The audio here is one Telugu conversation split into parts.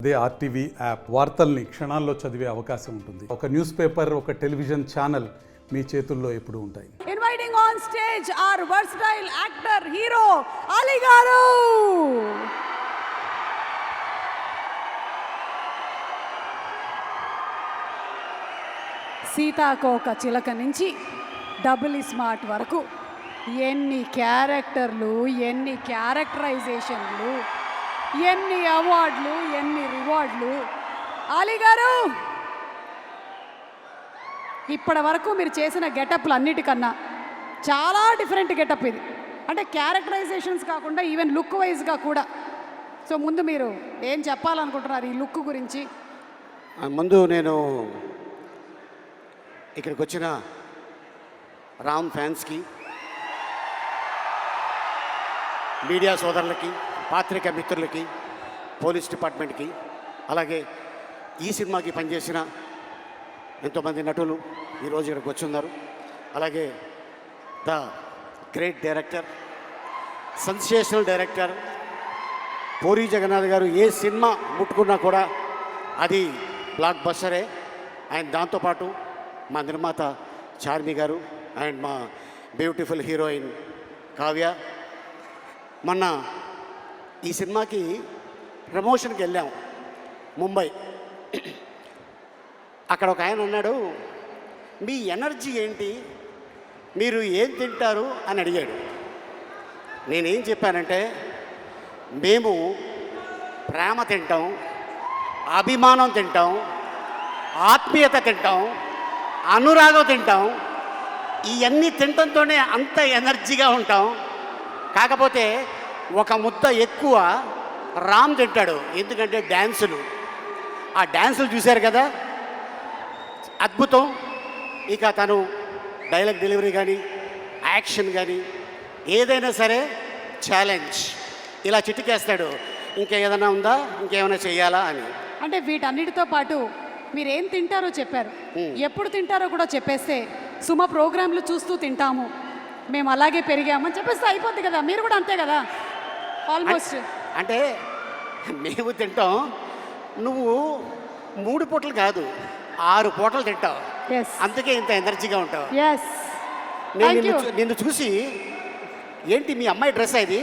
అదే ఆర్టీవీ యాప్ వార్తల్ని క్షణాల్లో చదివే అవకాశం ఉంటుంది. ఒక న్యూస్ పేపర్, ఒక టెలివిజన్ ఛానల్ మీ చేతుల్లో ఎప్పుడూ ఉంటాయి. Inviting on stage our versatile actor hero Ali garu. సీతాకోక చిలక నుంచి డబుల్ స్మార్ట్ వరకు ఎన్ని క్యారెక్టర్లు, ఎన్ని క్యారెక్టరైజేషన్లు, ఎన్ని అవార్డులు, ఎన్ని రివార్డులు. అలీ గారు, ఇప్పటి వరకు మీరు చేసిన గెటప్లు అన్నిటికన్నా చాలా డిఫరెంట్ గెటప్ ఇది. అంటే క్యారెక్టరైజేషన్స్ కాకుండా ఈవెన్ లుక్ వైజ్గా కూడా. సో ముందు మీరు ఏం చెప్పాలనుకుంటున్నారు ఈ లుక్ గురించి? ముందు నేను ఇక్కడికి వచ్చిన రామ్ ఫ్యాన్స్కి, మీడియా సోదరులకి, పాత్రికా మిత్రులకి, పోలీస్ డిపార్ట్మెంట్కి, అలాగే ఈ సినిమాకి పనిచేసిన ఎంతోమంది నటులు ఈరోజు ఇక్కడికి వచ్చి ఉన్నారు. అలాగే the great director, sensational director Puri Jagannadh garu ఏ సినిమా ముట్టుకున్నా కూడా అది బ్లాక్ బస్టరే. అండ్ దాంతోపాటు మా నిర్మాత చార్మి గారు అండ్ మా బ్యూటిఫుల్ హీరోయిన్ కావ్య. మొన్న ఈ సినిమాకి ప్రమోషన్కి వెళ్ళాము ముంబై. అక్కడ ఒక ఆయన అన్నాడు, మీ ఎనర్జీ ఏంటి, మీరు ఏం తింటారు అని అడిగాడు. నేనేం చెప్పానంటే, మేము ప్రేమ తింటాం, అభిమానం తింటాం, ఆత్మీయత తింటాం, అనురాగం తింటాం. ఇవన్నీ తినడంతోనే అంత ఎనర్జీగా ఉంటాం. కాకపోతే ఒక ముద్ద ఎక్కువ రామ్ తింటాడు, ఎందుకంటే డ్యాన్సులు. ఆ డ్యాన్సులు చూశారు కదా, అద్భుతం. ఇక తను డైలాగ్ డెలివరీ కానీ, యాక్షన్ కానీ ఏదైనా సరే ఛాలెంజ్, ఇలా చిటికేస్తాడు. ఇంకేదైనా ఉందా, ఇంకేమైనా చెయ్యాలా అని. అంటే వీటన్నిటితో పాటు మీరు ఏం తింటారో చెప్పారు, ఎప్పుడు తింటారో కూడా చెప్పేస్తే సుమ ప్రోగ్రాంలు చూస్తూ తింటాము, మేము అలాగే పెరిగామని చెప్పేస్తే అయిపోద్ది కదా. మీరు కూడా అంతే కదా ఆల్మోస్ట్. అంటే మేము తింటాం, నువ్వు 3 పూటలు కాదు 6 పూటలు తింటావు, అందుకే ఇంత ఎనర్జీగా ఉంటావు. నేను నిన్ను చూసి, ఏంటి మీ అమ్మాయి డ్రెస్ ఇది?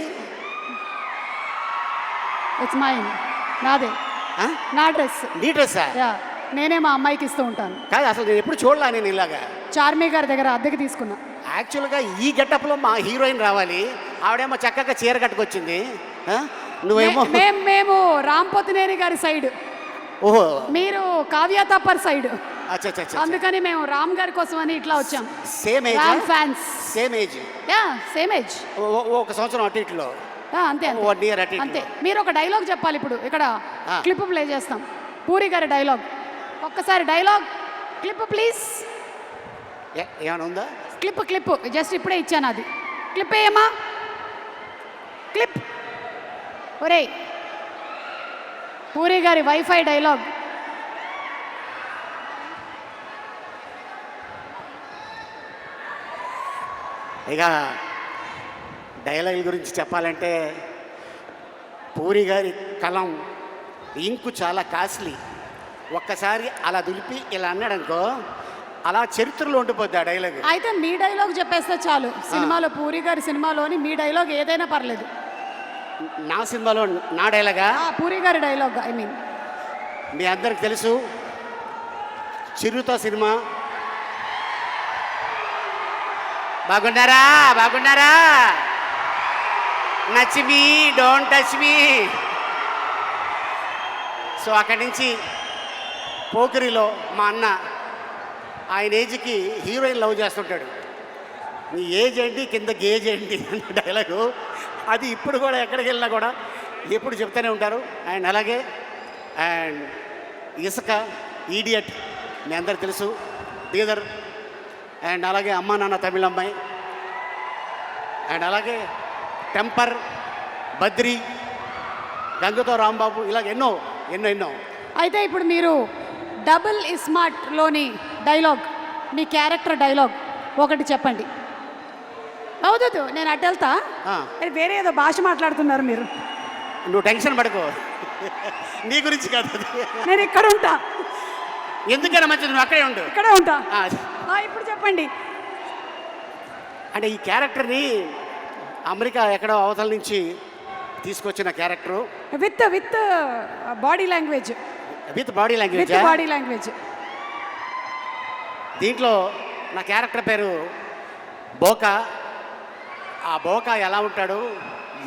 ఇట్స్ మైన్, నాదే, నా డ్రెస్. నీ డ్రెస్సా? నేనే మా అమ్మాయికి ఇస్తూ ఉంటాను. కాదు, అసలు నేను ఎప్పుడు చూడలా. నేను ఇలాగా చార్మి గారి దగ్గర అద్దెకి తీసుకున్నా. యాక్చువల్గా ఈ గెటప్లో మా హీరోయిన్ రావాలి, ఆవిడేమో చక్కగా చీర కట్టుకొచ్చింది, నువ్వేమో మేము రామ్ పోతినేని గారి సైడ్, ఓహో మీరు కావ్య తప్పర్ సైడ్. అందుకని మేము రామ్ గారి కోసం అని ఇట్లా వచ్చాం. Same age, Ram fans. Same age, same age, ఒక సంవత్సరం అటు ఇట్లో. అంతే 1 year అటు అంతే. మీరు ఒక డైలాగ్ చెప్పాలి ఇప్పుడు. ఇక్కడ క్లిప్ ప్లే చేస్తాం, పూరి గారి డైలాగ్. ఒక్కసారి డైలాగ్ క్లిప్ ప్లీజ్. ఏమైనా ఉందా? క్లిప్ జస్ట్ ఇప్పుడే ఇచ్చాను, అది క్లిప్ ఏమా, క్లిప్. ఒరే పూరి గారి వైఫై డైలాగ్. ఇక డైలాగ్ గురించి చెప్పాలంటే, పూరి గారి కలం ఇంకు చాలా కాస్ట్లీ. ఒక్కసారి అలా దులిపి ఇలా అన్నాడనుకో, అలా చరిత్రలో ఉండిపోద్ది ఆ డైలాగ్. అయితే మీ డైలాగ్ చెప్పేస్తే చాలు. సినిమాలో పూరి గారి సినిమాలోని మీ డైలాగ్ ఏదైనా పర్లేదు. నా సినిమాలో నా డైలాగా? పూరి గారి డైలాగ్. ఐ మీన్ మీ అందరికి తెలుసు, చిరుత సినిమా. బాగున్నారా, బాగున్నారా, నచ్చి me don't touch me. So అక్కడి నుంచి పోకిరిలో మా అన్న, ఆయన ఏజ్కి హీరోయిన్ లవ్ చేస్తుంటాడు. నీ ఏజ్ ఏంటి, కింద గేజ్ ఏంటి అనే డైలాగు. అది ఇప్పుడు కూడా ఎక్కడికి వెళ్ళినా కూడా ఎప్పుడు చెప్తూనే ఉంటారు. అండ్ అలాగే అండ్ ఇసుక, ఈడియట్ మీ అందరికి తెలుసు, బీదర్. అండ్ అలాగే అమ్మా నాన్న తమిళ అమ్మాయి. అండ్ అలాగే టెంపర్, బద్రి, గంగతో రాంబాబు, ఇలాగ ఎన్నో ఎన్నో ఎన్నో. అయితే ఇప్పుడు మీరు డబుల్ స్మార్ట్లోని డైలాగ్, మీ క్యారెక్టర్ డైలాగ్ ఒకటి చెప్పండి. అవుతుంది, నేను అటు వెళ్తా. వేరే ఏదో భాష మాట్లాడుతున్నారు మీరు. నువ్వు టెన్షన్ పడుకో, నీ గురించి కాదు అది. నేను ఇక్కడ ఉంటా, ఎందుకైనా మంచిది నువ్వు అక్కడే ఉండు. ఇక్కడే ఉంటా. ఆ, ఇప్పుడు చెప్పండి. అంటే ఈ క్యారెక్టర్ని అమెరికా ఎక్కడో అవతల నుంచి తీసుకొచ్చిన character with body language, with body language. With body language. దీంట్లో నా క్యారెక్టర్ పేరు బోకా. ఆ బోకా ఎలా ఉంటాడు,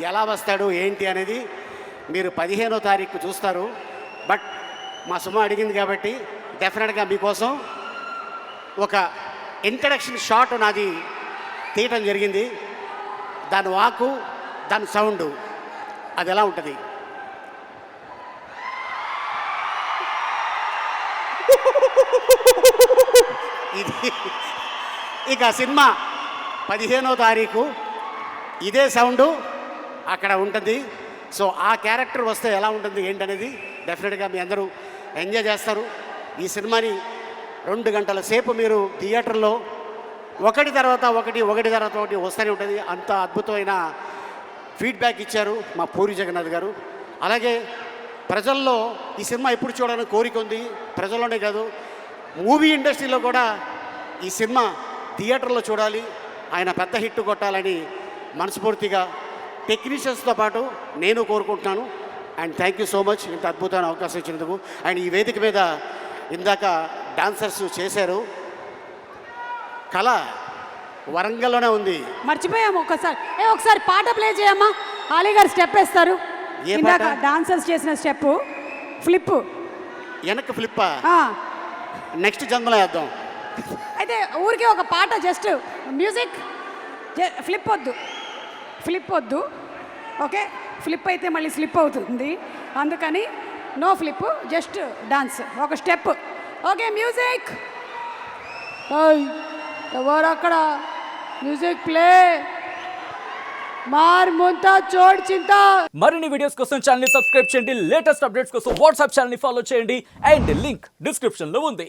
ఎలా వస్తాడు, ఏంటి అనేది మీరు 15వ తారీఖు చూస్తారు. బట్ మా సుమ అడిగింది కాబట్టి డెఫినెట్గా మీకోసం ఒక ఇంట్రడక్షన్ షాట్ నాది తీయటం జరిగింది. దాని వాకు, దాని సౌండ్ అది ఎలా ఉంటుంది. ఇది ఇక సినిమా 15వ తారీఖు ఇదే సౌండు అక్కడ ఉంటుంది. సో ఆ క్యారెక్టర్ వస్తే ఎలా ఉంటుంది ఏంటనేది డెఫినెట్గా మీ అందరూ ఎంజాయ్ చేస్తారు. ఈ సినిమాని 2 గంటల సేపు మీరు థియేటర్లో ఒకటి తర్వాత ఒకటి వస్తూనే ఉంటుంది. అంత అద్భుతమైన ఫీడ్బ్యాక్ ఇచ్చారు మా పూరి జగన్నాథ్ గారు. అలాగే ప్రజల్లో ఈ సినిమా ఎప్పుడు చూడాలని కోరిక ఉంది. ప్రజల్లోనే కాదు, మూవీ ఇండస్ట్రీలో కూడా ఈ సినిమా థియేటర్లో చూడాలి, ఆయన పెద్ద హిట్ కొట్టాలని మనస్ఫూర్తిగా టెక్నీషియన్స్తో పాటు నేను కోరుకుంటున్నాను. And thank you so much ఇంత అద్భుతమైన అవకాశం ఇచ్చినందుకు. అండ్ ఈ వేదిక మీద ఇందాక డాన్సర్స్ చేశారు. కళ వరంగల్లోనే ఉంది. మర్చిపోయాము ఒకసారి పాట ప్లే చేయమ్మా. ఆలీ గారు స్టెప్ వేస్తారు. ఏ ఇందాక పాట? డాన్సర్స్ చేసిన స్టెప్ ఫ్లిప్. వెనక్కి ఫ్లిప్పా? నెక్స్ట్ జన్మలో వేద్దాం. అయితే ఊరికే ఒక పాట జస్ట్ మ్యూజిక్, ఫ్లిప్ వద్దు. ఓకే, ఫ్లిప్ అయితే మళ్ళీ స్లిప్ అవుతుంది, అందుకని నో ఫ్లిప్, జస్ట్ డాన్స్, ఒక స్టెప్. Okay, music. ఎవరు అక్కడ? Music play. మార్ ముంతా చోడ్ చింత. మరిన్ని వీడియోస్ కోసం ఛానల్ ని సబ్స్క్రైబ్ చేయండి. లేటెస్ట్ అప్డేట్స్ కోసం వాట్సాప్ ఛానల్ ని ఫాలో చేయండి. అండ్ లింక్ డిస్క్రిప్షన్ లో ఉంది.